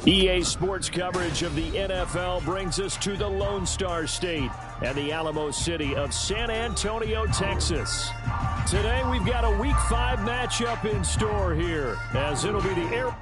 EA Sports coverage of the NFL brings us to the Lone Star State and the Alamo City of San Antonio, Texas. Today we've got a Week 5 matchup in store here, as it'll be the Air.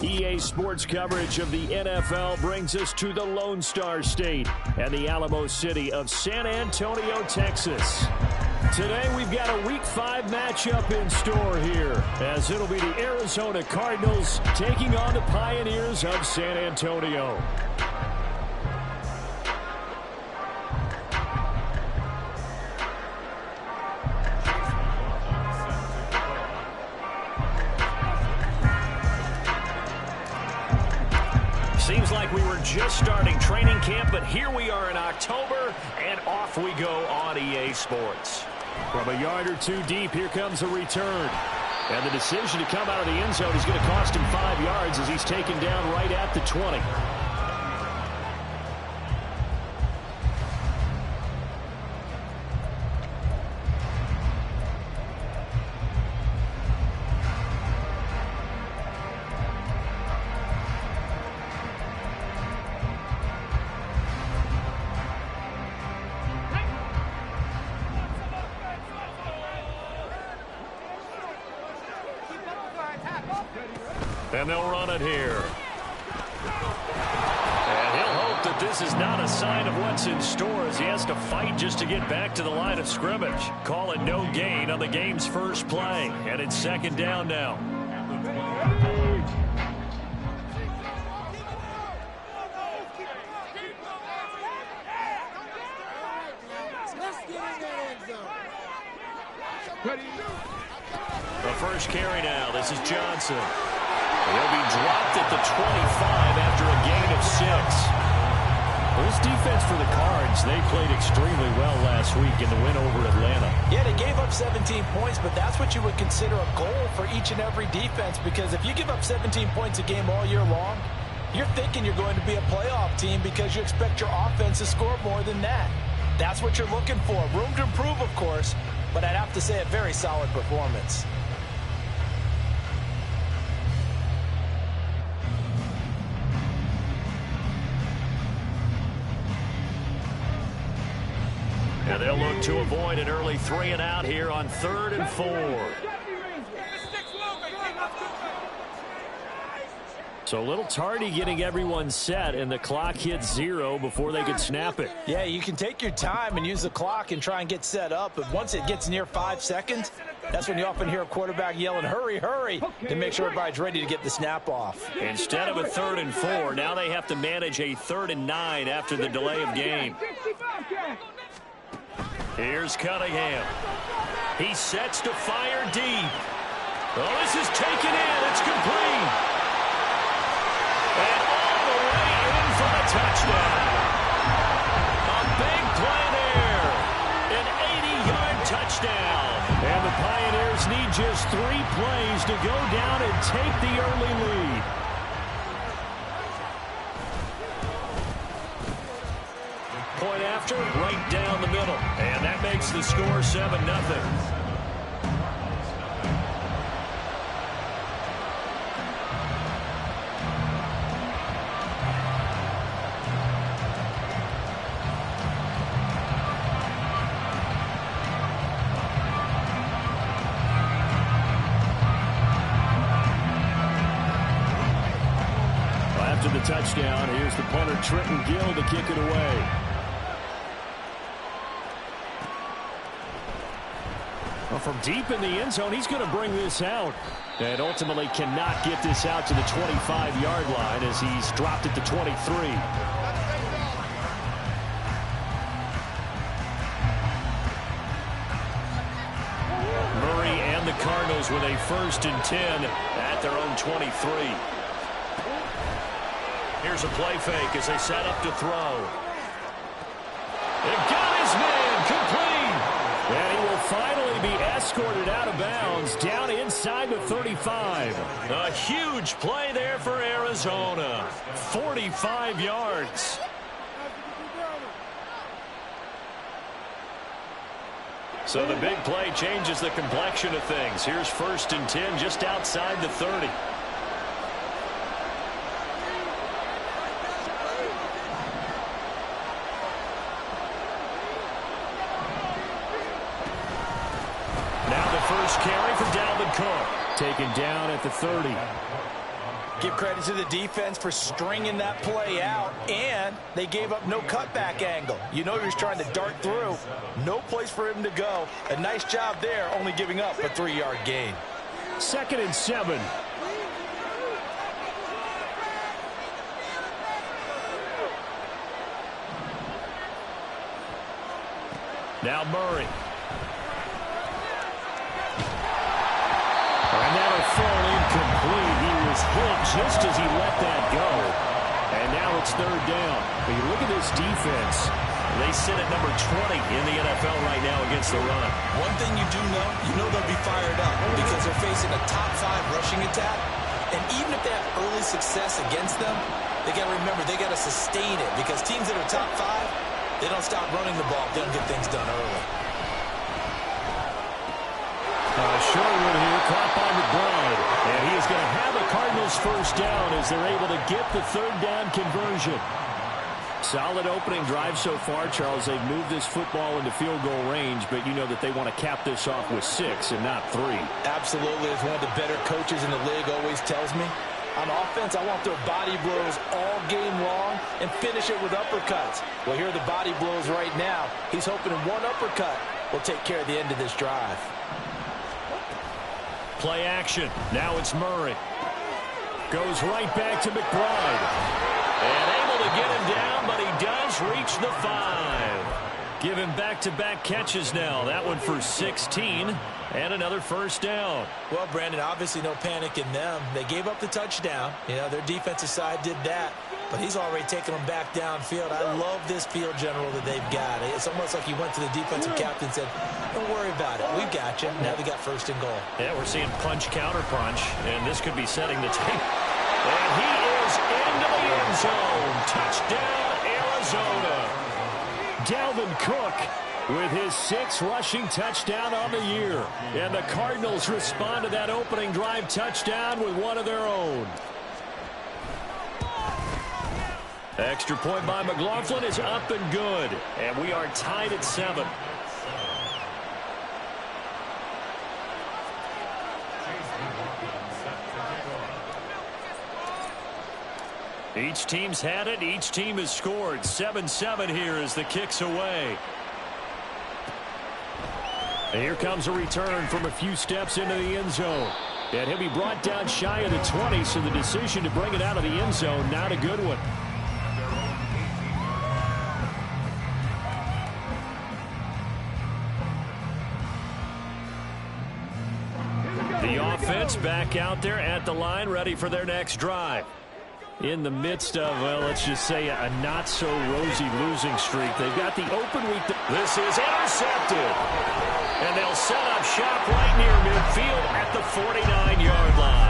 EA Sports coverage of the NFL brings us to the Lone Star State and the Alamo City of San Antonio, Texas. Today we've got a Week 5 matchup in store here, as it'll be the Arizona Cardinals taking on the Pioneers of San Antonio. Seems like we were just starting training camp, but here we are in October, and off we go on EA Sports. From a yard or two deep, here comes a return. And the decision to come out of the end zone is going to cost him 5 yards as he's taken down right at the 20. And they'll run it here. And he'll hope that this is not a sign of what's in store, as he has to fight just to get back to the line of scrimmage. Call it no gain on the game's first play. And it's second down now. The first carry now. This is Johnson. He'll be dropped at the 25 after a gain of 6. Well, this defense for the Cards, they played extremely well last week in the win over Atlanta. Yeah, they gave up 17 points, but that's what you would consider a goal for each and every defense, because if you give up 17 points a game all year long, you're thinking you're going to be a playoff team because you expect your offense to score more than that. That's what you're looking for. Room to improve, of course, but I'd have to say a very solid performance. And they'll look to avoid an early 3-and-out here on 3rd and 4. So a little tardy getting everyone set, and the clock hits 0 before they could snap it. Yeah, you can take your time and use the clock and try and get set up, but once it gets near 5 seconds, that's when you often hear a quarterback yelling, hurry, hurry, to make sure everybody's ready to get the snap off. Instead of a 3rd and 4, now they have to manage a 3rd and 9 after the delay of game. Here's Cunningham. He sets to fire deep. Oh, this is taken in. It's complete. And all the way in for a touchdown. A big play there. An 80-yard touchdown. And the Pioneers need just 3 plays to go down and take the early lead. Point after, right down the middle. And that makes the score 7-0. touchdown. Here's the punter, Trenton Gill, to kick it away. Well, from deep in the end zone, he's going to bring this out. And ultimately cannot get this out to the 25-yard line as he's dropped it to 23. Murray and the Cardinals with a 1st and 10 at their own 23. Here's a play fake as they set up to throw. It got his man complete. And he will finally be escorted out of bounds down inside the 35. A huge play there for Arizona. 45 yards. So the big play changes the complexion of things. Here's 1st and 10 just outside the 30. Now the first carry for Dalvin Cook. Taken down at the 30. Give credit to the defense for stringing that play out, and they gave up no cutback angle. You know he was trying to dart through. No place for him to go. A nice job there, only giving up a 3-yard gain. 2nd and 7. Now Murray. And that'll fall incomplete. He was hit just as he let that go. And now it's 3rd down. But you look at this defense. They sit at number 20 in the NFL right now against the run. One thing you do know they'll be fired up because they're facing a top 5 rushing attack. And even if they have early success against them, they got to remember they got to sustain it because teams that are top 5, they don't stop running the ball if they don't get things done early. Sherwood here, caught by McBride. And he is going to have a Cardinals 1st down as they're able to get the 3rd down conversion. Solid opening drive so far, Charles. They've moved this football into field goal range, but you know that they want to cap this off with 6 and not 3. Absolutely. As one of the better coaches in the league always tells me, on offense, I want their body blows all game long and finish it with uppercuts. Well, here are the body blows right now. He's hoping one uppercut will take care of the end of this drive. Play action. Now it's Murray. Goes right back to McBride. And able to get him down, but he does reach the 5. Give him back-to-back catches now. That one for 16 and another 1st down. Well, Brandon, obviously no panic in them. They gave up the touchdown. You know, their defensive side did that. But he's already taken them back downfield. I love this field general that they've got. It's almost like he went to the defensive captain and said, don't worry about it. We've got you. Now they got 1st and goal. Yeah, we're seeing punch, counter punch, and this could be setting the table. And he is into the end zone. Touchdown, Arizona. Dalvin Cook with his 6th rushing touchdown on the year. And the Cardinals respond to that opening drive touchdown with one of their own. Extra point by McLaughlin is up and good. And we are tied at 7. Each team's had it. Each team has scored. 7-7 here as the kick's away. And here comes a return from a few steps into the end zone. And he'll be brought down shy of the 20, so the decision to bring it out of the end zone, not a good one. The offense back out there at the line, ready for their next drive. In the midst of, well, let's just say a not-so-rosy losing streak. They've got the open week. This is intercepted. And they'll set up shop right near midfield at the 49-yard line.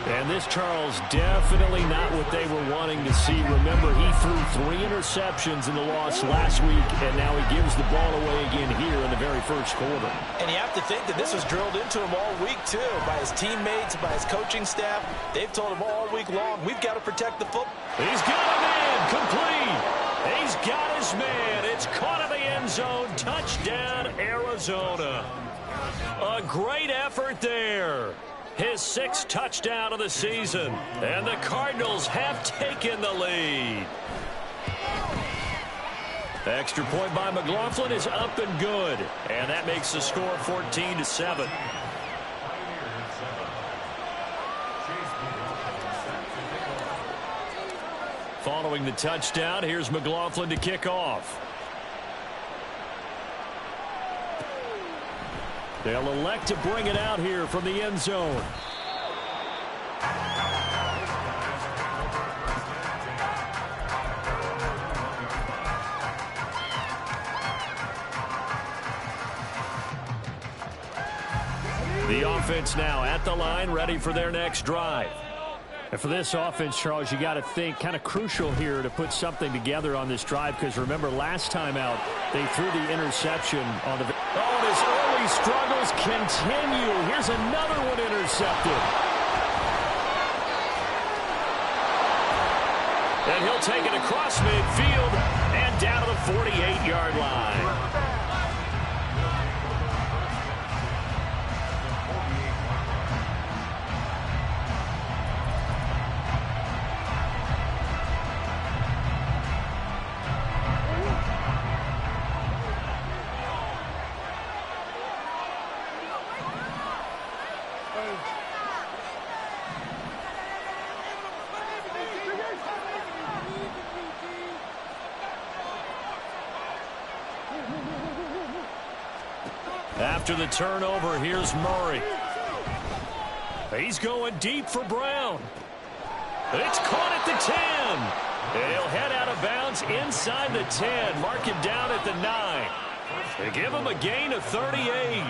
And this, Charles, definitely not what they were wanting to see. Remember, he threw 3 interceptions in the loss last week, and now he gives the ball away again here in the very first quarter. And you have to think that this was drilled into him all week, too, by his teammates, by his coaching staff. They've told him all week long, we've got to protect the football. He's got a man, complete. He's got his man. It's caught in the end zone. Touchdown, Arizona. A great effort there. his 6th touchdown of the season. And the Cardinals have taken the lead. Extra point by McLaughlin is up and good. And that makes the score 14-7. Following the touchdown, here's McLaughlin to kick off. They'll elect to bring it out here from the end zone. The offense now at the line, ready for their next drive. And for this offense, Charles, you got to think kind of crucial here to put something together on this drive, because remember last time out they threw the interception on the... Oh, and his early struggles continue. Here's another one intercepted. And he'll take it across midfield and down to the 48-yard line. After the turnover, here's Murray. He's going deep for Brown. It's caught at the 10. He'll head out of bounds inside the 10. Mark him down at the 9. They give him a gain of 38.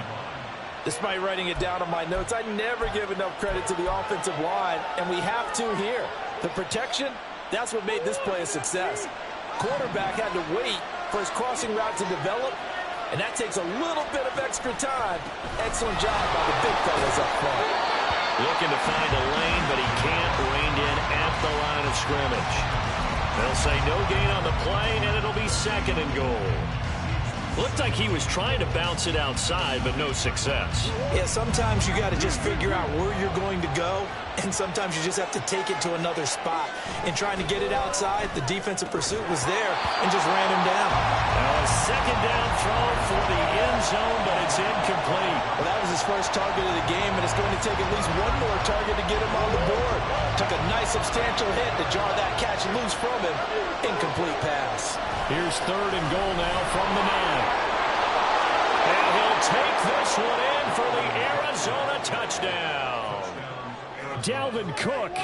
Despite writing it down on my notes, I never give enough credit to the offensive line, and we have to here. The protection, that's what made this play a success. Quarterback had to wait for his crossing route to develop, and that takes a little bit of extra time. Excellent job by the big fellas up front. Looking to find a lane, but he can't. Reined in at the line of scrimmage. They'll say no gain on the play, and it'll be 2nd and goal. Looked like he was trying to bounce it outside, but no success. Yeah, sometimes you got to just figure out where you're going to go, and sometimes you just have to take it to another spot. In trying to get it outside, the defensive pursuit was there and just ran him down. Now a 2nd down throw for the end zone, but it's incomplete. Well, that was his first target of the game, and it's going to take at least one more target to get him on the board. Took a nice substantial hit to jar that catch loose from him. Incomplete pass. Here's 3rd and goal now from the 9. And he'll take this one in for the Arizona touchdown. Dalvin Cook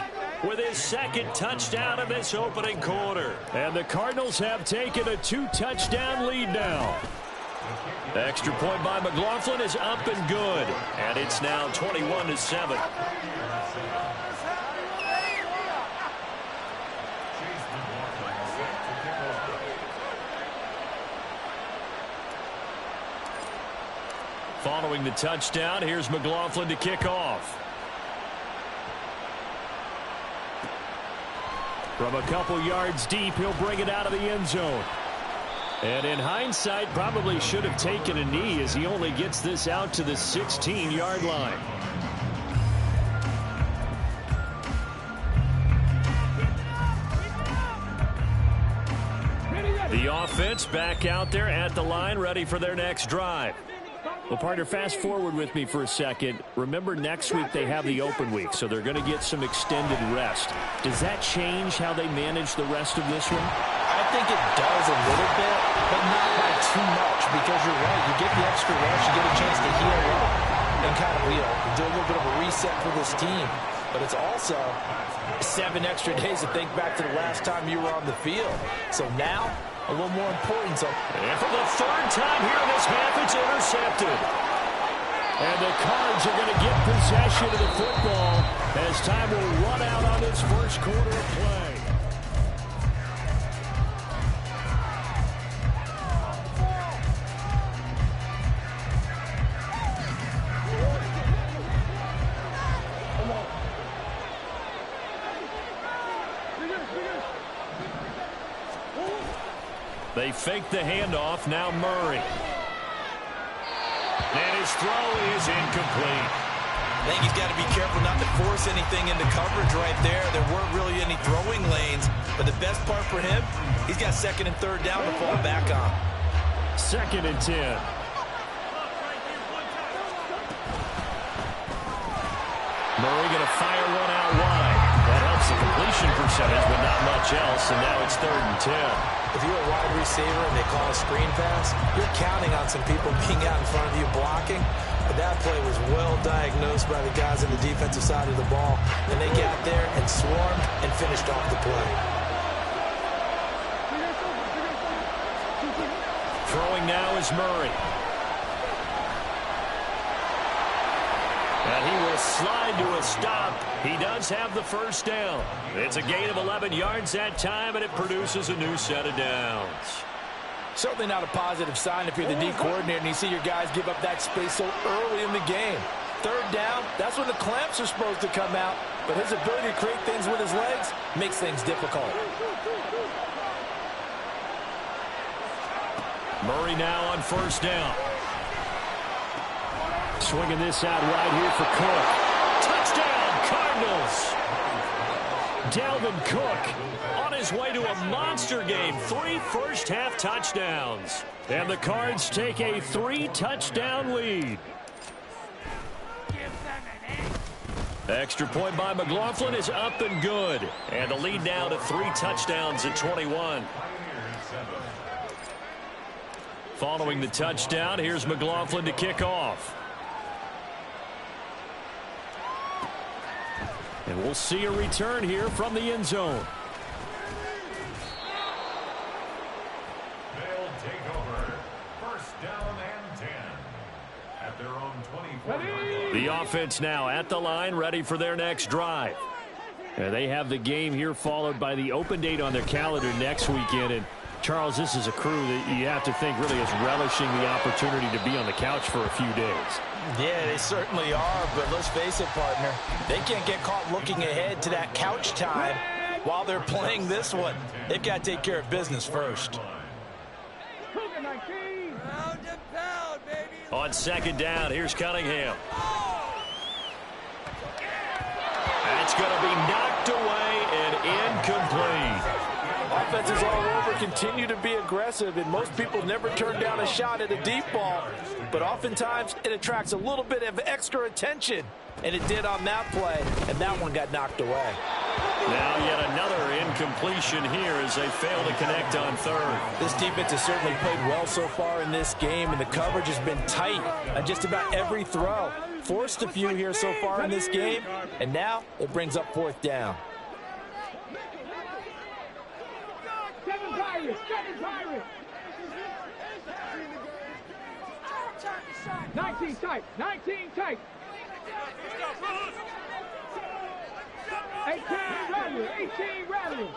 with his 2nd touchdown of this opening quarter. And the Cardinals have taken a 2-touchdown lead now. The extra point by McLaughlin is up and good. And it's now 21-7. Following the touchdown, here's McLaughlin to kick off. From a couple yards deep, he'll bring it out of the end zone. And in hindsight, probably should have taken a knee as he only gets this out to the 16-yard line. The offense back out there at the line, ready for their next drive. Well, partner, fast forward with me for a second. Remember, next week they have the open week, so they're going to get some extended rest. Does that change how they manage the rest of this one? I think it does a little bit, but not by too much, because you're right. You get the extra rest, you get a chance to heal up and kind of, do a little bit of a reset for this team. But it's also 7 extra days to think back to the last time you were on the field. So now, a little more importance. And for the 3rd time here in this half, it's intercepted. And the Cards are going to get possession of the football as time will run out on this first quarter of play. They fake the handoff. Now Murray. And his throw is incomplete. I think he's got to be careful not to force anything into coverage right there. There weren't really any throwing lanes, but the best part for him, he's got second and third down to fall back on. 2nd and 10. Murray going to fire one out wide. That helps the completion percentage, but not much else, and now it's 3rd and 10. If you're a wide receiver and they call a screen pass, you're counting on some people being out in front of you blocking. But that play was well diagnosed by the guys on the defensive side of the ball. And they got there and swarmed and finished off the play. Throwing now is Murray. And he will slide to a stop. He does have the first down. It's a gain of 11 yards that time, and it produces a new set of downs. Certainly not a positive sign if you're the D coordinator and you see your guys give up that space so early in the game. 3rd down, that's when the clamps are supposed to come out. But his ability to create things with his legs makes things difficult. Murray now on 1st down. Swinging this out wide here for Cook. Touchdown, Cardinals! Dalvin Cook on his way to a monster game. 3 first-half touchdowns. And the Cards take a 3-touchdown lead. Extra point by McLaughlin is up and good. And the lead now to 3 touchdowns at 21. Following the touchdown, here's McLaughlin to kick off. And we'll see a return here from the end zone. They'll take over. 1st down and 10 at their own 24. The offense now at the line, ready for their next drive. And they have the game here followed by the open date on their calendar next weekend. And Charles, this is a crew that you have to think really is relishing the opportunity to be on the couch for a few days. Yeah, they certainly are, but let's face it, partner. They can't get caught looking ahead to that couch time while they're playing this one. They've got to take care of business first. On 2nd down, here's Cunningham. That's going to be knocked away and incomplete. Offenses all over continue to be aggressive, and most people never turn down a shot at a deep ball. But oftentimes, it attracts a little bit of extra attention, and it did on that play, and that one got knocked away. Now yet another incompletion here as they fail to connect on 3rd. This defense has certainly played well so far in this game, and the coverage has been tight on just about every throw. Forced a few here so far in this game, and now it brings up 4th down. 19 tight, 19 tight. 18 rally.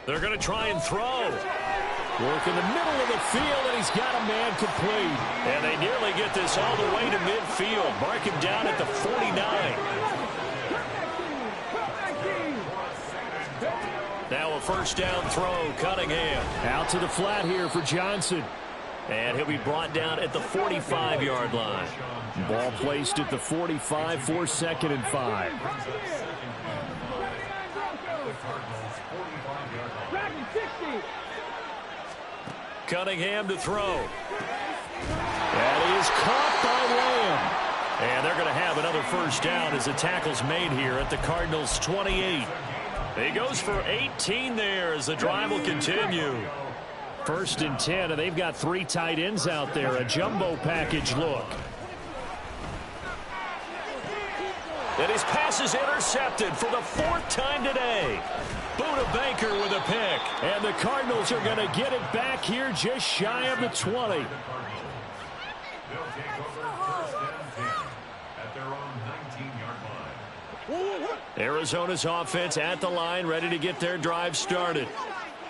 They're going to try and throw. Work in the middle of the field, and he's got a man complete. And they nearly get this all the way to midfield. Mark him down at the 49. Now a 1st down throw, Cunningham. Out to the flat here for Johnson. And he'll be brought down at the 45-yard line. Ball placed at the 45 for 2nd and 5. Cunningham to throw. And he is caught by Lamb. And they're going to have another 1st down as the tackle's made here at the Cardinals' 28. He goes for 18 there as the drive will continue. 1st and 10, and they've got 3 tight ends out there. A jumbo package look. And his pass is intercepted for the 4th time today. Buda Baker with a pick. And the Cardinals are going to get it back here just shy of the 20. Arizona's offense at the line, ready to get their drive started.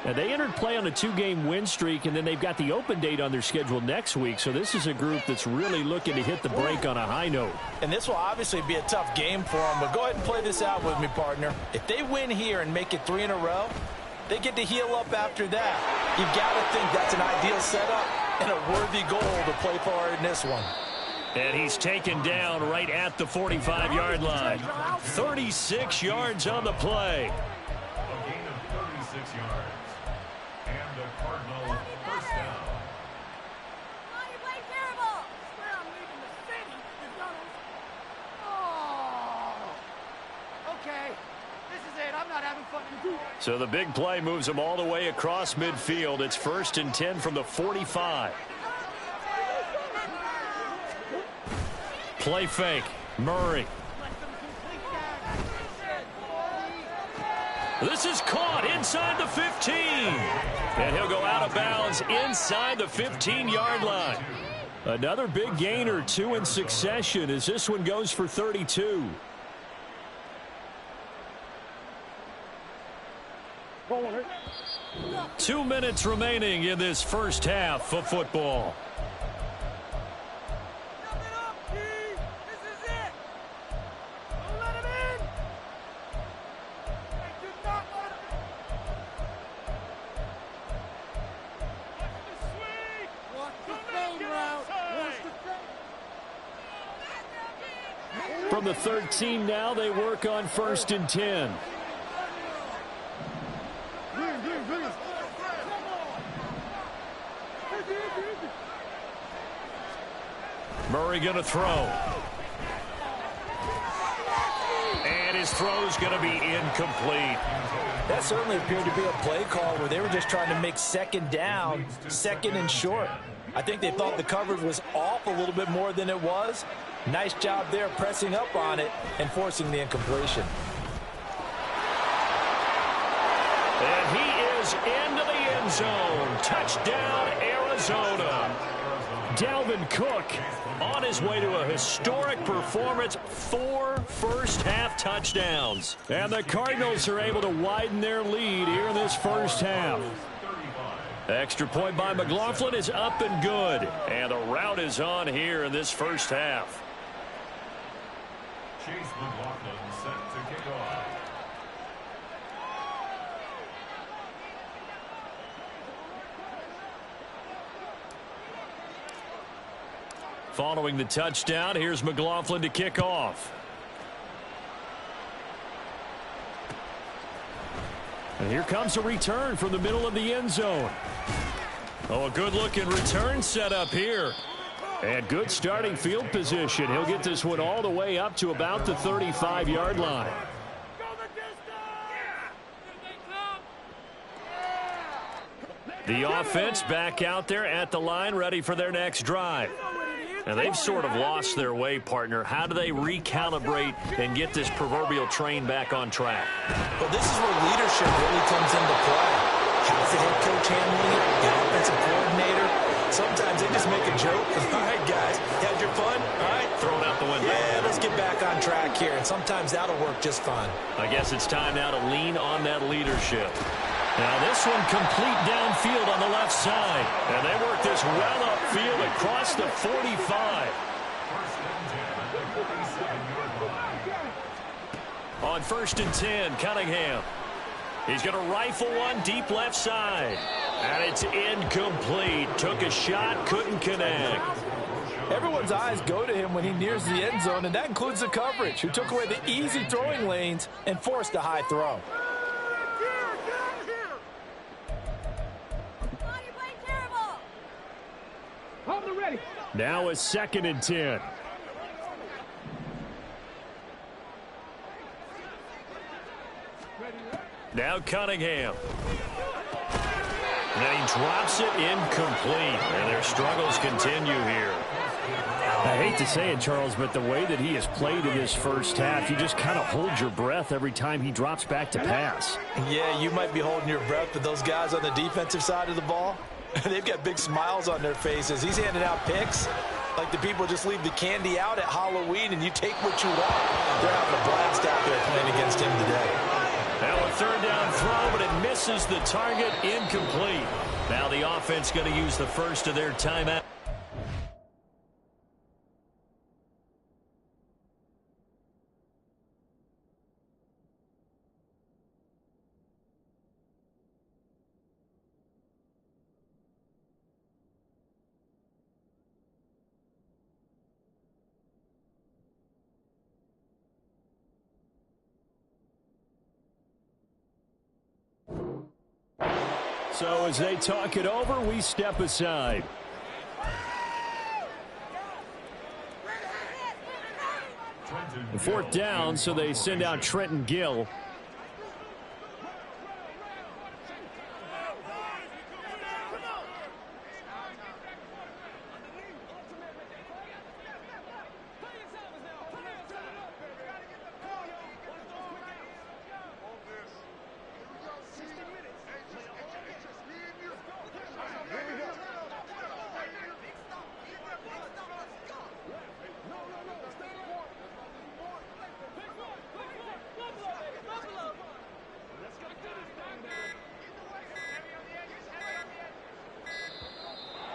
Now, they entered play on a 2-game win streak, and then they've got the open date on their schedule next week. So this is a group that's really looking to hit the break on a high note. And this will obviously be a tough game for them, but go ahead and play this out with me, partner. If they win here and make it 3 in a row, they get to heal up after that. You've got to think that's an ideal setup and a worthy goal to play for in this one. And he's taken down right at the 45-yard line. 36 yards on the play. A gain of 36 yards. And the Cardinal first down. So the big play moves them all the way across midfield. It's 1st and 10 from the 45. Play fake. Murray. This is caught inside the 15. And he'll go out of bounds inside the 15-yard line. Another big gain or two in succession as this one goes for 32. Corner. 2 minutes remaining in this first half of football. From the 13 now, they work on 1st and 10. Murray going to throw. And his throw's going to be incomplete. That certainly appeared to be a play call where they were just trying to make second down, second and short. I think they thought the coverage was off a little bit more than it was. Nice job there pressing up on it and forcing the incompletion. And he is into the end zone. Touchdown, Arizona. Dalvin Cook on his way to a historic performance. 4 first-half touchdowns. And the Cardinals are able to widen their lead here in this first half. Extra point by McLaughlin is up and good. And the route is on here in this first half. Chase McLaughlin set to kick off. Following the touchdown, here's McLaughlin to kick off. And here comes a return from the middle of the end zone. Oh, a good-looking return set up here. And good starting field position. He'll get this one all the way up to about the 35-yard line. The offense back out there at the line, ready for their next drive. And they've sort of lost their way, partner. How do they recalibrate and get this proverbial train back on track? Well, this is where leadership really comes into play. How's the head coach handling it? The offensive coordinator? Sometimes they just make a joke. All right, guys, had your fun? All right. Throw it out the window. Yeah, let's get back on track here. And sometimes that'll work just fine. I guess it's time now to lean on that leadership. Now this one complete downfield on the left side. And they work this well upfield across the 45. On 1st and 10, Cunningham. He's going to rifle one deep left side. And it's incomplete. Took a shot, couldn't connect. Everyone's eyes go to him when he nears the end zone, and that includes the coverage, who took away the easy throwing lanes and forced a high throw. Now a 2nd and 10. Now Cunningham. And then he drops it incomplete. And their struggles continue here. I hate to say it, Charles, but the way that he has played in this first half, you just kind of hold your breath every time he drops back to pass. Yeah, you might be holding your breath, but those guys on the defensive side of the ball, they've got big smiles on their faces. He's handing out picks like the people just leave the candy out at Halloween and you take what you want. They're having a blast out there playing against him today. Now a 3rd down throw, but it misses the target, incomplete. Now the offense going to use the first of their timeout. So as they talk it over, we step aside. Fourth down, so they send out Trenton Gill.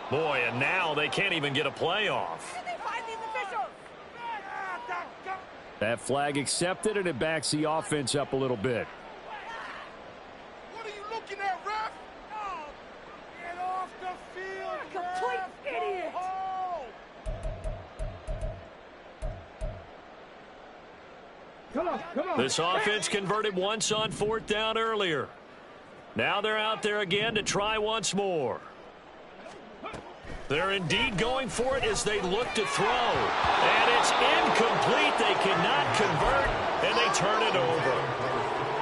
Boy, and now they can't even get a playoff. That flag accepted, and it backs the offense up a little bit. What are you looking at, ref? Get off the field, Complete idiot. Come on. This offense converted once on fourth down earlier. Now they're out there again to try once more. They're indeed going for it as they look to throw. And it's incomplete. They cannot convert, and they turn it over.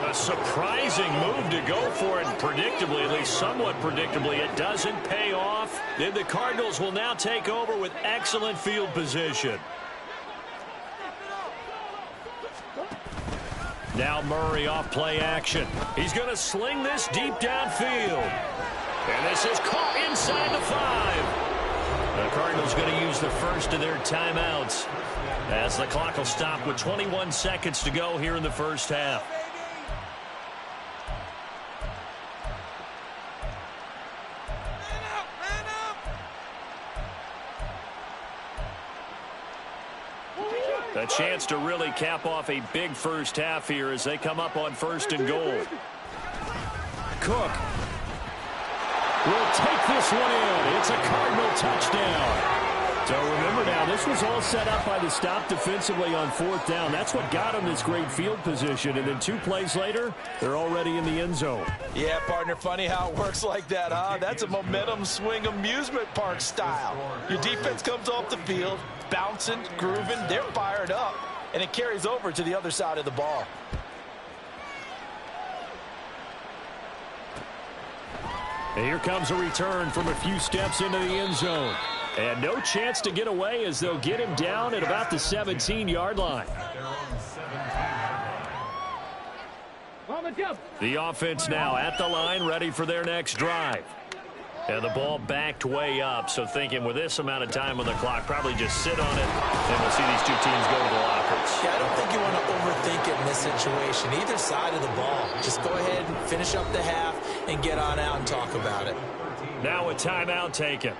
A surprising move to go for it, and predictably, at least somewhat predictably, it doesn't pay off. Then the Cardinals will now take over with excellent field position. Now Murray off play action. He's going to sling this deep downfield. And this is caught inside the 5. The Cardinals going to use the first of their timeouts as the clock will stop with 21 seconds to go here in the first half. A chance to really cap off a big first half here as they come up on first and goal. Cook will take this one in. It's a Cardinal touchdown. So remember now, this was all set up by the stop defensively on fourth down. That's what got them this great field position. And then 2 plays later, they're already in the end zone. Yeah, partner, funny how it works like that, huh? That's a momentum swing amusement park style. Your defense comes off the field, bouncing, grooving, they're fired up, and it carries over to the other side of the ball. And here comes a return from a few steps into the end zone. And no chance to get away as they'll get him down at about the 17-yard line. The offense now at the line, ready for their next drive. And the ball backed way up, so thinking with this amount of time on the clock, probably just sit on it, and we'll see these two teams go to the lockers. Yeah, I don't think you want to overthink it in this situation. Either side of the ball. Just go ahead and finish up the half and get on out and talk about it. Now a timeout taken.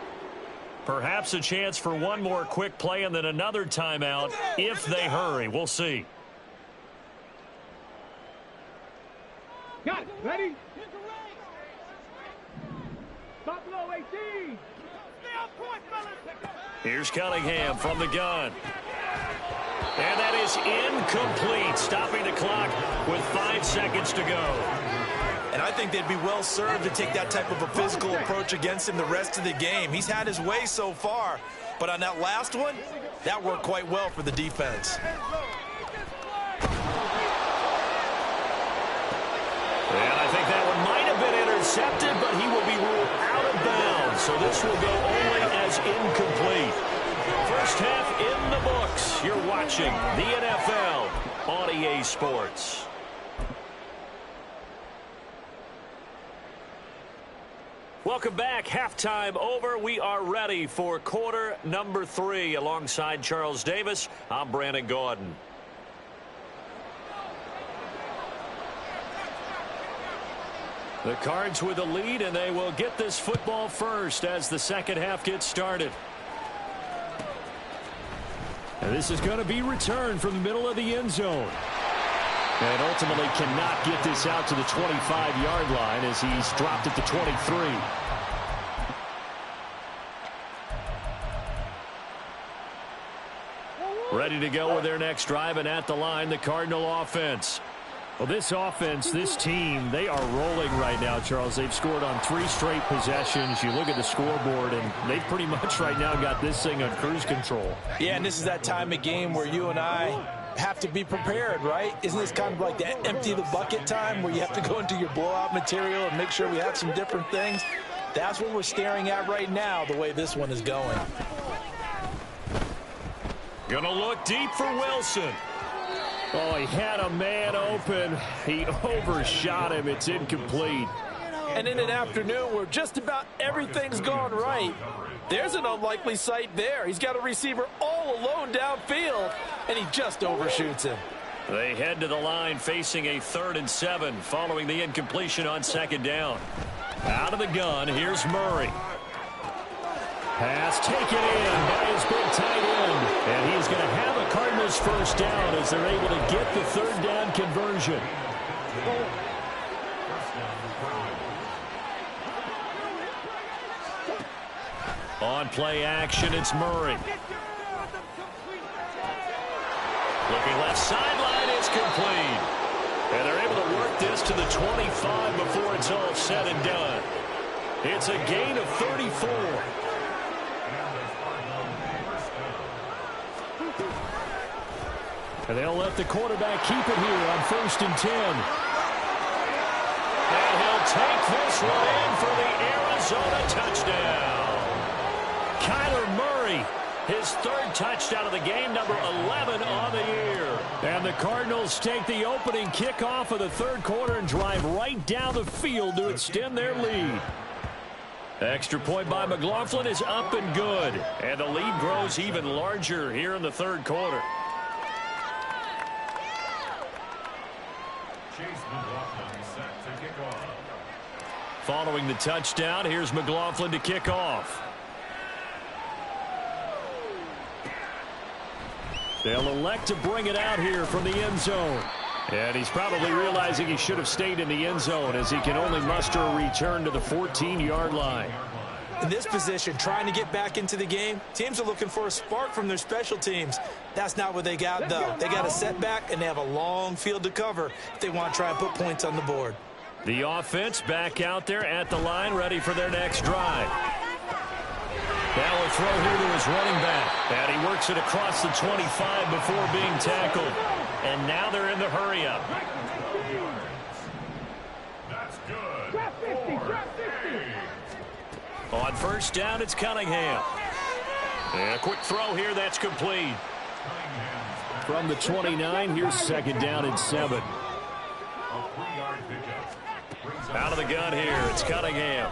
Perhaps a chance for one more quick play and then another timeout if they hurry. We'll see. Got it. Ready? Buffalo 18. Here's Cunningham from the gun. And that is incomplete, stopping the clock with 5 seconds to go. And I think they'd be well served to take that type of a physical approach against him the rest of the game. He's had his way so far, but on that last one, that worked quite well for the defense. And I think that one might have been intercepted, but he will be ruled out of bounds. So this will go only as incomplete. First half in the books. You're watching the NFL on EA Sports. Welcome back. Halftime over. We are ready for quarter number 3. Alongside Charles Davis, I'm Brandon Gaudin. The Cards with the lead, and they will get this football first as the second half gets started. And this is going to be returned from the middle of the end zone. And ultimately cannot get this out to the 25-yard line as he's dropped at the 23. Ready to go with their next drive, and at the line, the Cardinal offense. Well, this offense, this team, they are rolling right now, Charles. They've scored on 3 straight possessions. You look at the scoreboard, and they've pretty much right now got this thing on cruise control. Yeah, and this is that time of game where you and I have to be prepared, right? Isn't this kind of like that empty the bucket time where you have to go into your blowout material and make sure we have some different things? That's what we're staring at right now, the way this one is going. Gonna look deep for Wilson. Oh, he had a man open. He overshot him. It's incomplete. And in an afternoon where just about everything's gone right, there's an unlikely sight there. He's got a receiver all alone downfield, and he just overshoots him. They head to the line facing a 3rd and 7 following the incompletion on 2nd down. Out of the gun, here's Murray. Pass taken in by his big tight end. And he's going to have a Cardinals first down as they're able to get the 3rd down conversion. On play action, it's Murray. Looking left sideline, it's complete. And they're able to work this to the 25 before it's all said and done. It's a gain of 34. And they'll let the quarterback keep it here on 1st and 10. And he'll take this one in for the Arizona touchdown. Kyler Murray, his 3rd touchdown of the game, number 11 on the year. And the Cardinals take the opening kickoff of the 3rd quarter and drive right down the field to extend their lead. Extra point by McLaughlin is up and good. And the lead grows even larger here in the 3rd quarter. Following the touchdown, here's McLaughlin to kick off. They'll elect to bring it out here from the end zone. And he's probably realizing he should have stayed in the end zone as he can only muster a return to the 14-yard line. In this position, trying to get back into the game, teams are looking for a spark from their special teams. That's not what they got, though. They got a setback, and they have a long field to cover if they want to try and put points on the board. The offense back out there at the line, ready for their next drive. Now a throw here to his running back. And he works it across the 25 before being tackled. And now they're in the hurry-up. That's good. Drop 50, drop 50. On 1st down, it's Cunningham. And a quick throw here, that's complete. From the 29, here's 2nd down and 7. Out of the gun here, it's Cunningham.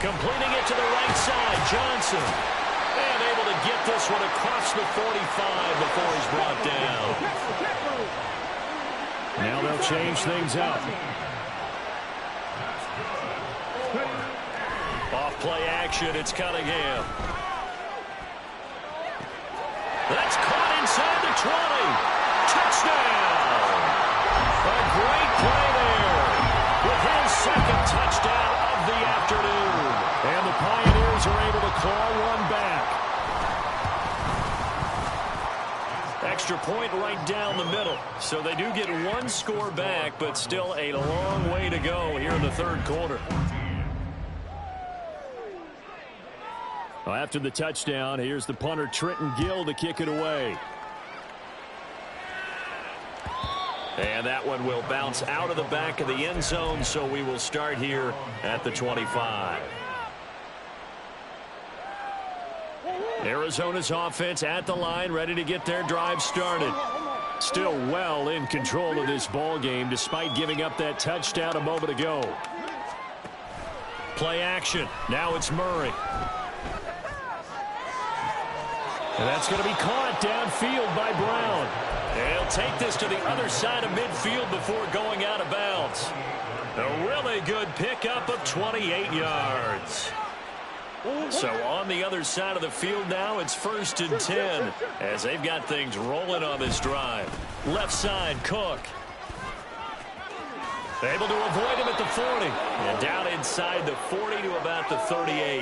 Completing it to the right side, Johnson. And able to get this one across the 45 before he's brought down. Now they'll change things up. Off play action, it's Cunningham. That's caught inside the 20. Touchdown! A great play there with his 2nd touchdown of the afternoon. And the Pioneers are able to claw one back. Extra point right down the middle. So they do get 1 score back, but still a long way to go here in the 3rd quarter. Well, after the touchdown, here's the punter Trenton Gill to kick it away. And that one will bounce out of the back of the end zone, so we will start here at the 25. Arizona's offense at the line, ready to get their drive started. Still well in control of this ball game, despite giving up that touchdown a moment ago. Play action. Now it's Murray. And that's going to be caught downfield by Brown. And he'll take this to the other side of midfield before going out of bounds. A really good pickup of 28 yards. So on the other side of the field now, it's 1st and 10 as they've got things rolling on this drive. Left side, Cook. Able to avoid him at the 40. And down inside the 40 to about the 38.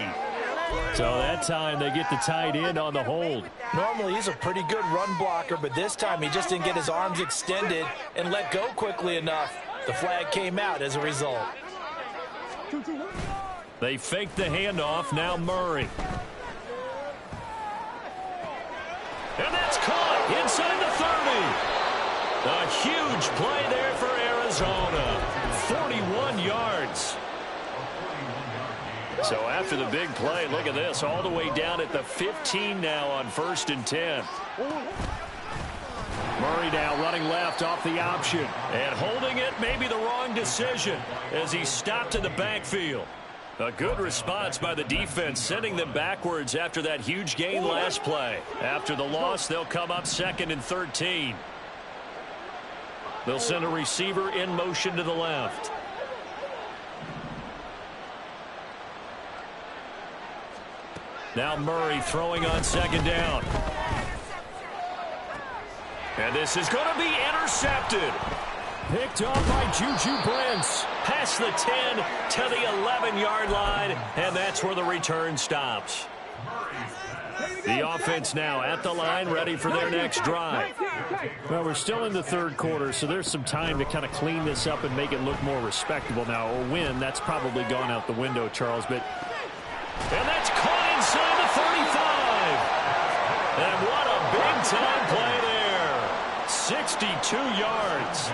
So that time they get the tight end on the hold. Normally he's a pretty good run blocker, but this time he just didn't get his arms extended and let go quickly enough. The flag came out as a result. They fake the handoff. Now Murray. And that's caught inside the 30. A huge play there for Arizona. 41 yards. So after the big play, look at this, all the way down at the 15 now on 1st and 10. Murray now running left off the option. And holding it may be the wrong decision as he stopped in the backfield. A good response by the defense, sending them backwards after that huge gain last play. After the loss, they'll come up 2nd and 13. They'll send a receiver in motion to the left. Now Murray throwing on 2nd down. And this is going to be intercepted. Picked off by Juju Brents. Past the 10 to the 11-yard line, and that's where the return stops. The offense now at the line, ready for their next drive. Well, we're still in the 3rd quarter, so there's some time to kind of clean this up and make it look more respectable now. Or win, that's probably gone out the window, Charles. And that's caught inside the 35. And what a big-time play there. 62 yards.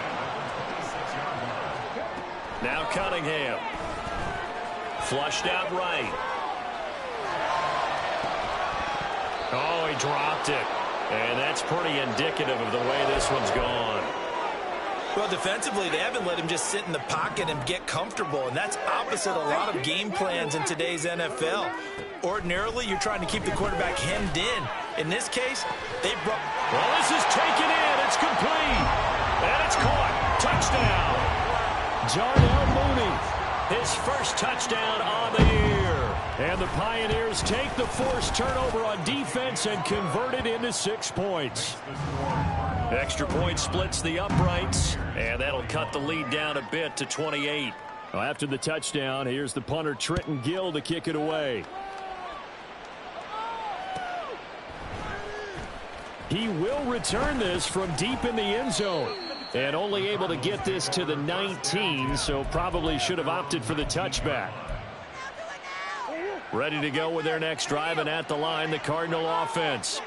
Now Cunningham. Flushed out right. Oh, he dropped it. And that's pretty indicative of the way this one's gone. Well, defensively, they haven't let him just sit in the pocket and get comfortable, and that's opposite a lot of game plans in today's NFL. Ordinarily, you're trying to keep the quarterback hemmed in. In this case, they brought... Well, this is taken in. It's complete. And it's caught. Touchdown. Darnell Mooney, his first touchdown on the year. And the Pioneers take the forced turnover on defense and convert it into 6 points. Extra point splits the uprights, and that'll cut the lead down a bit to 28. Well, after the touchdown, here's the punter Trenton Gill to kick it away. He will return this from deep in the end zone. And only able to get this to the 19, so probably should have opted for the touchback. Ready to go with their next drive, and at the line, the Cardinal offense.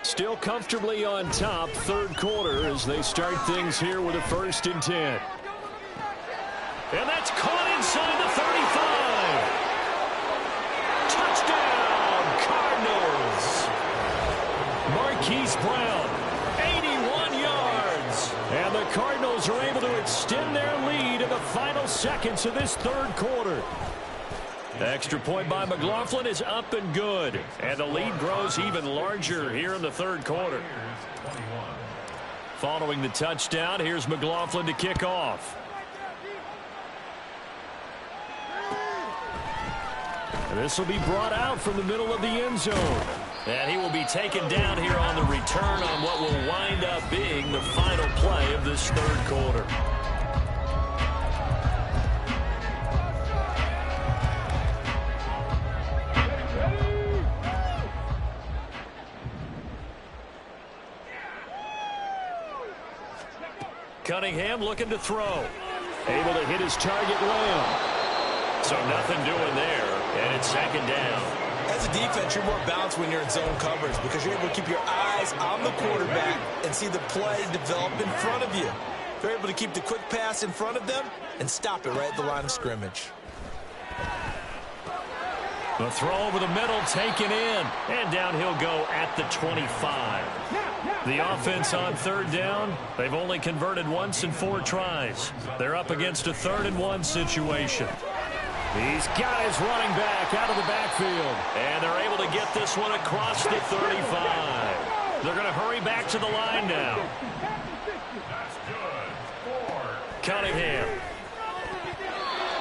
Still comfortably on top, 3rd quarter, as they start things here with a 1st and 10. And that's caught inside the 35. Touchdown, Cardinals. Marquise Brown. And the Cardinals are able to extend their lead in the final seconds of this 3rd quarter. Extra point by McLaughlin is up and good. And the lead grows even larger here in the 3rd quarter. Following the touchdown, here's McLaughlin to kick off. And this will be brought out from the middle of the end zone. And he will be taken down here on the return on what will wind up being the final play of this 3rd quarter. Cunningham looking to throw. Able to hit his target Lamb. So nothing doing there, and it's 2nd down. As a defense, you're more balanced when you're in zone coverage because you're able to keep your eyes on the quarterback and see the play develop in front of you. You're able to keep the quick pass in front of them and stop it right at the line of scrimmage. The throw over the middle taken in, and down he'll go at the 25. The offense on 3rd down, they've only converted once in 4 tries. They're up against a 3rd and 1 situation. He's got his running back out of the backfield. And they're able to get this one across the 35. They're going to hurry back to the line now. Cunningham.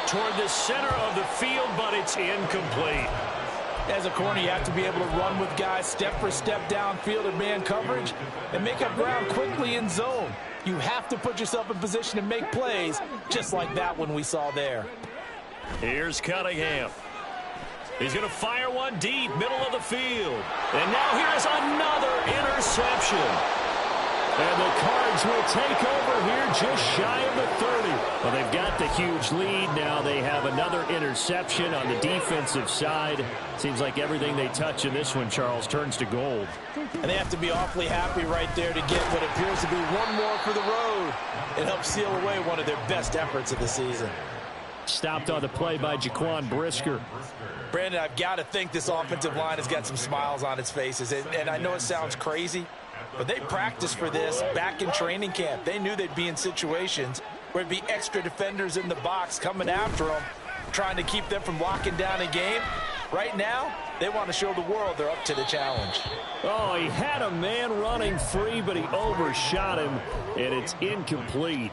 Toward the center of the field, but it's incomplete. As a corner, you have to be able to run with guys step for step downfield in man coverage and make up ground quickly in zone. You have to put yourself in position to make plays, just like that one we saw there. Here's Cunningham. He's going to fire one deep, middle of the field. And now here is another interception. And the Cards will take over here just shy of the 30. Well, they've got the huge lead. Now they have another interception on the defensive side. Seems like everything they touch in this one, Charles, turns to gold. And they have to be awfully happy right there to get what appears to be one more for the road. It helps seal away one of their best efforts of the season. Stopped on the play by Jaquan Brisker. Brandon, I've got to think this offensive line has got some smiles on its faces. And I know it sounds crazy, but they practiced for this back in training camp. They knew they'd be in situations where there'd be extra defenders in the box coming after them, trying to keep them from locking down a game. Right now, they want to show the world they're up to the challenge. Oh, he had a man running free, but he overshot him, and it's incomplete.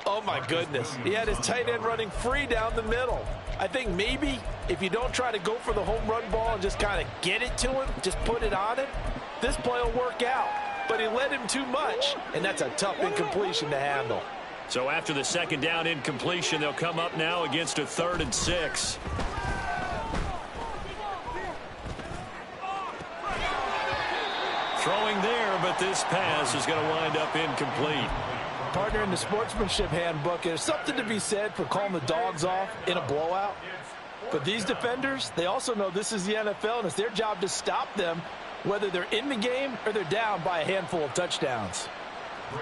Oh, my goodness. He had his tight end running free down the middle. I think maybe if you don't try to go for the home run ball and just kind of get it to him, just put it on him, this play will work out. But he led him too much, and that's a tough incompletion to handle. So after the second down incompletion, they'll come up now against a 3rd and 6. Throwing there, but this pass is going to wind up incomplete. Partner, in the sportsmanship handbook, there's something to be said for calling the dogs off in a blowout. But these defenders, they also know this is the NFL, and it's their job to stop them, whether they're in the game or they're down by a handful of touchdowns.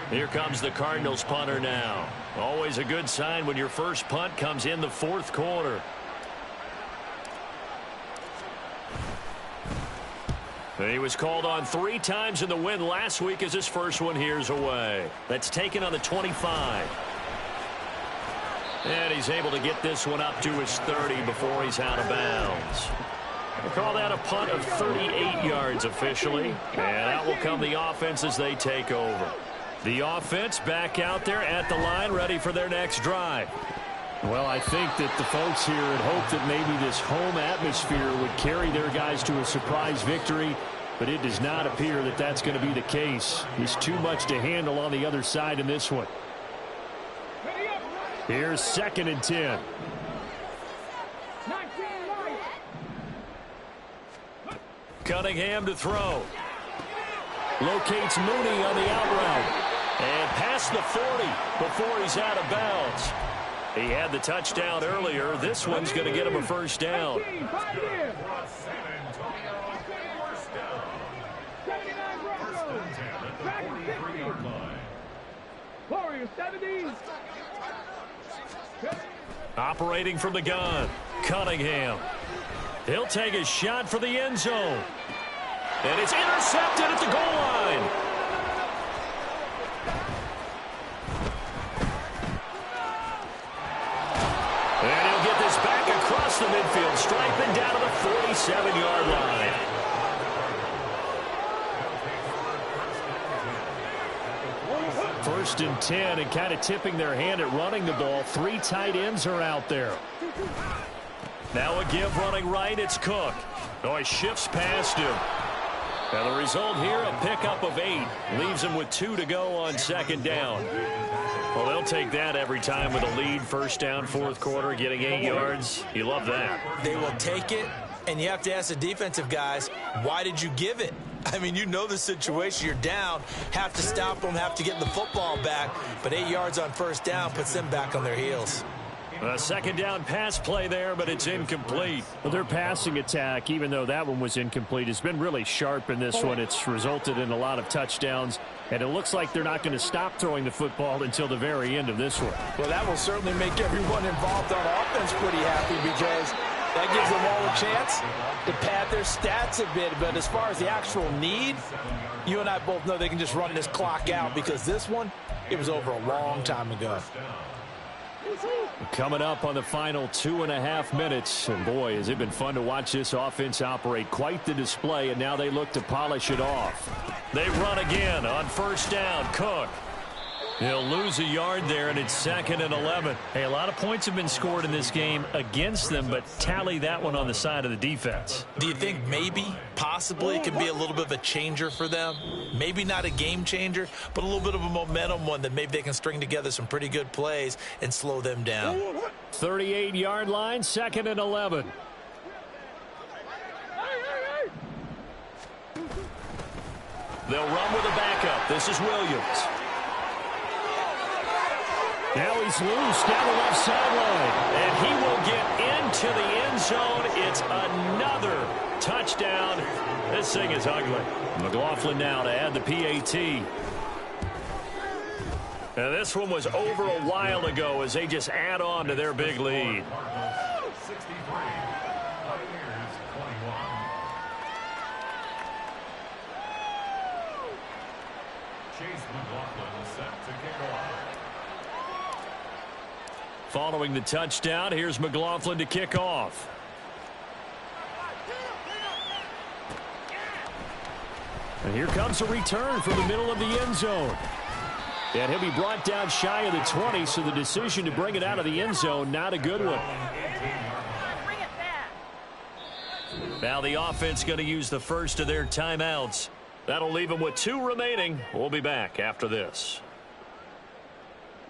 Here comes the Cardinals punter now. Always a good sign when your first punt comes in the 4th quarter. He was called on 3 times in the win last week as his first one here's away. That's taken on the 25. And he's able to get this one up to his 30 before he's out of bounds. We'll call that a punt of 38 yards officially. And out will come the offense as they take over. The offense back out there at the line, ready for their next drive. Well, I think that the folks here had hoped that maybe this home atmosphere would carry their guys to a surprise victory, but it does not appear that that's going to be the case. There's too much to handle on the other side in this one. Here's 2nd and 10. Cunningham to throw. Locates Mooney on the out route. And past the 40 before he's out of bounds. He had the touchdown earlier. This one's going to get him a first down. Operating from the gun, Cunningham. He'll take a shot for the end zone. And it's intercepted at the goal line. And he'll get this back across the midfield stripe and down to the 47-yard line. First and 10, and kind of tipping their hand at running the ball. 3 tight ends are out there. Now a give running right, it's Cook. Oh, he shifts past him. And the result here, a pickup of 8. Leaves him with 2 to go on 2nd down. Well, they'll take that every time with a lead. First down, 4th quarter, getting 8 yards. You love that. They will take it, and you have to ask the defensive guys, why did you give it? I mean, you know the situation. You're down, have to stop them, have to get the football back. But 8 yards on first down puts them back on their heels. A 2nd down pass play there, but it's incomplete. Well, their passing attack, even though that one was incomplete, has been really sharp in this one. It's resulted in a lot of touchdowns, and it looks like they're not going to stop throwing the football until the very end of this one. Well, that will certainly make everyone involved on offense pretty happy, because that gives them all a chance to pad their stats a bit. But as far as the actual need, you and I both know they can just run this clock out, because this one, it was over a long time ago. Coming up on the final 2.5 minutes. And boy, has it been fun to watch this offense operate. Quite the display, and now they look to polish it off. They run again on first down. Cook. He'll lose a yard there, and it's 2nd and 11. Hey, a lot of points have been scored in this game against them, but tally that one on the side of the defense. Do you think maybe, possibly, it could be a little bit of a changer for them? Maybe not a game changer, but a little bit of a momentum one that maybe they can string together some pretty good plays and slow them down. 38-yard line, 2nd and 11. They'll run with a backup. This is Williams. Now he's loose down the left sideline. And he will get into the end zone. It's another touchdown. This thing is ugly. McLaughlin now to add the PAT. And this one was over a while ago as they just add on to their big lead. 63. Pioneers 21. Chase McLaughlin set to kick off. Following the touchdown, here's McLaughlin to kick off. And here comes a return from the middle of the end zone. And he'll be brought down shy of the 20, so the decision to bring it out of the end zone, not a good one. Now the offense going to use the first of their timeouts. That'll leave them with 2 remaining. We'll be back after this.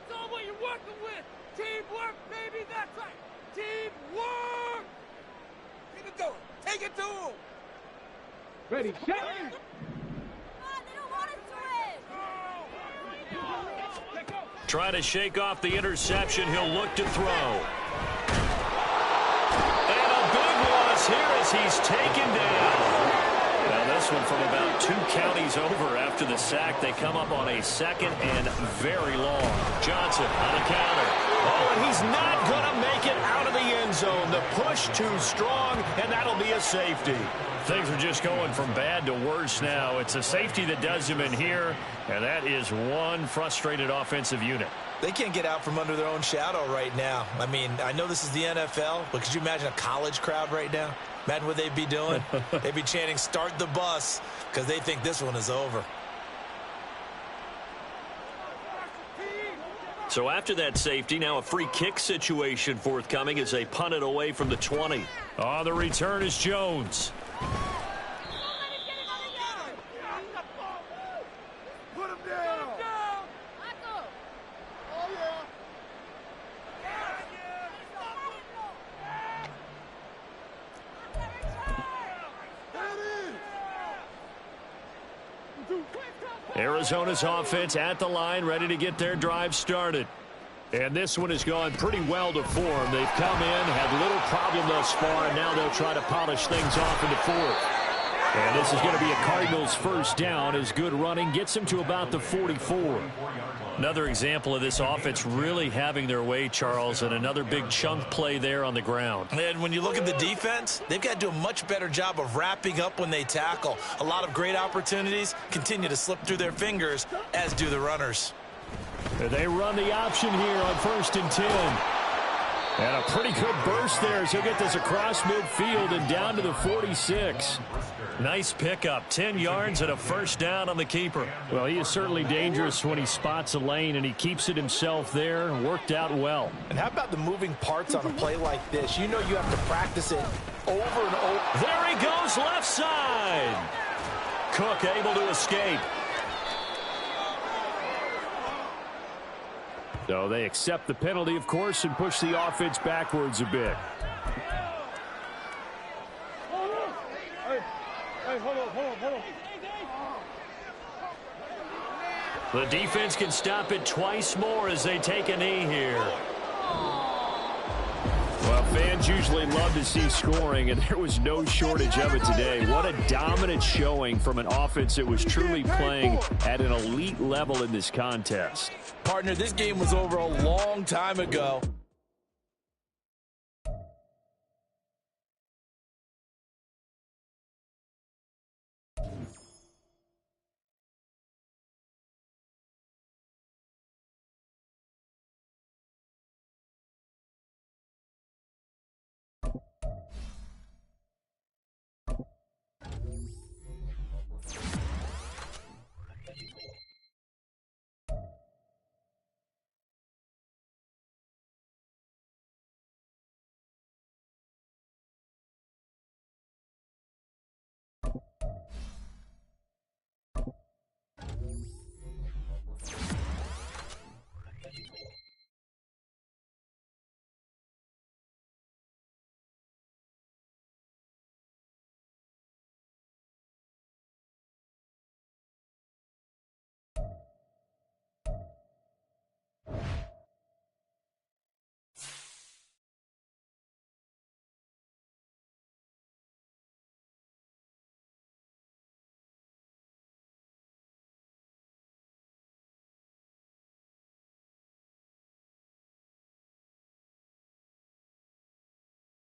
It's all what you're working with. Teamwork, baby, that's right. Teamwork. Take it to him. Take it to him. Ready, set. Trying to shake off the interception. He'll look to throw. And a big loss here as he's taken down. Now this one from about 2 counties over after the sack. They come up on a 2nd and very long. Johnson on the counter. Oh, and he's not going to make it out of the end zone. The push too strong, and that'll be a safety. Things are just going from bad to worse now. It's a safety that does him in here, and that is one frustrated offensive unit. They can't get out from under their own shadow right now. I mean, I know this is the NFL, but could you imagine a college crowd right now? Imagine what they'd be doing. They'd be chanting, "Start the bus," because they think this one is over. So after that safety, now a free kick situation forthcoming as they punt it away from the 20. On the return is Jones. Put him down. Oh, yeah. Arizona's offense at the line, ready to get their drive started. And this one has gone pretty well to form. They've come in, had little problem thus far, and now they'll try to polish things off in the 4th. And this is going to be a Cardinals first down as good running gets them to about the 44. Another example of this offense really having their way, Charles, and another big chunk play there on the ground. And when you look at the defense, they've got to do a much better job of wrapping up when they tackle. A lot of great opportunities continue to slip through their fingers, as do the runners. They run the option here on 1st and 10. And a pretty good burst there as he'll get this across midfield and down to the 46. Nice pickup, 10 yards and a first down on the keeper. Well, he is certainly dangerous when he spots a lane, and he keeps it himself there. Worked out well. And how about the moving parts on a play like this? You know you have to practice it over and over. There he goes, left side. Cook able to escape. So they accept the penalty, of course, and push the offense backwards a bit. Hey, hold on. The defense can stop it twice more as they take a knee here. Well, fans usually love to see scoring, and there was no shortage of it today. What a dominant showing from an offense that was truly playing at an elite level in this contest. Partner, this game was over a long time ago.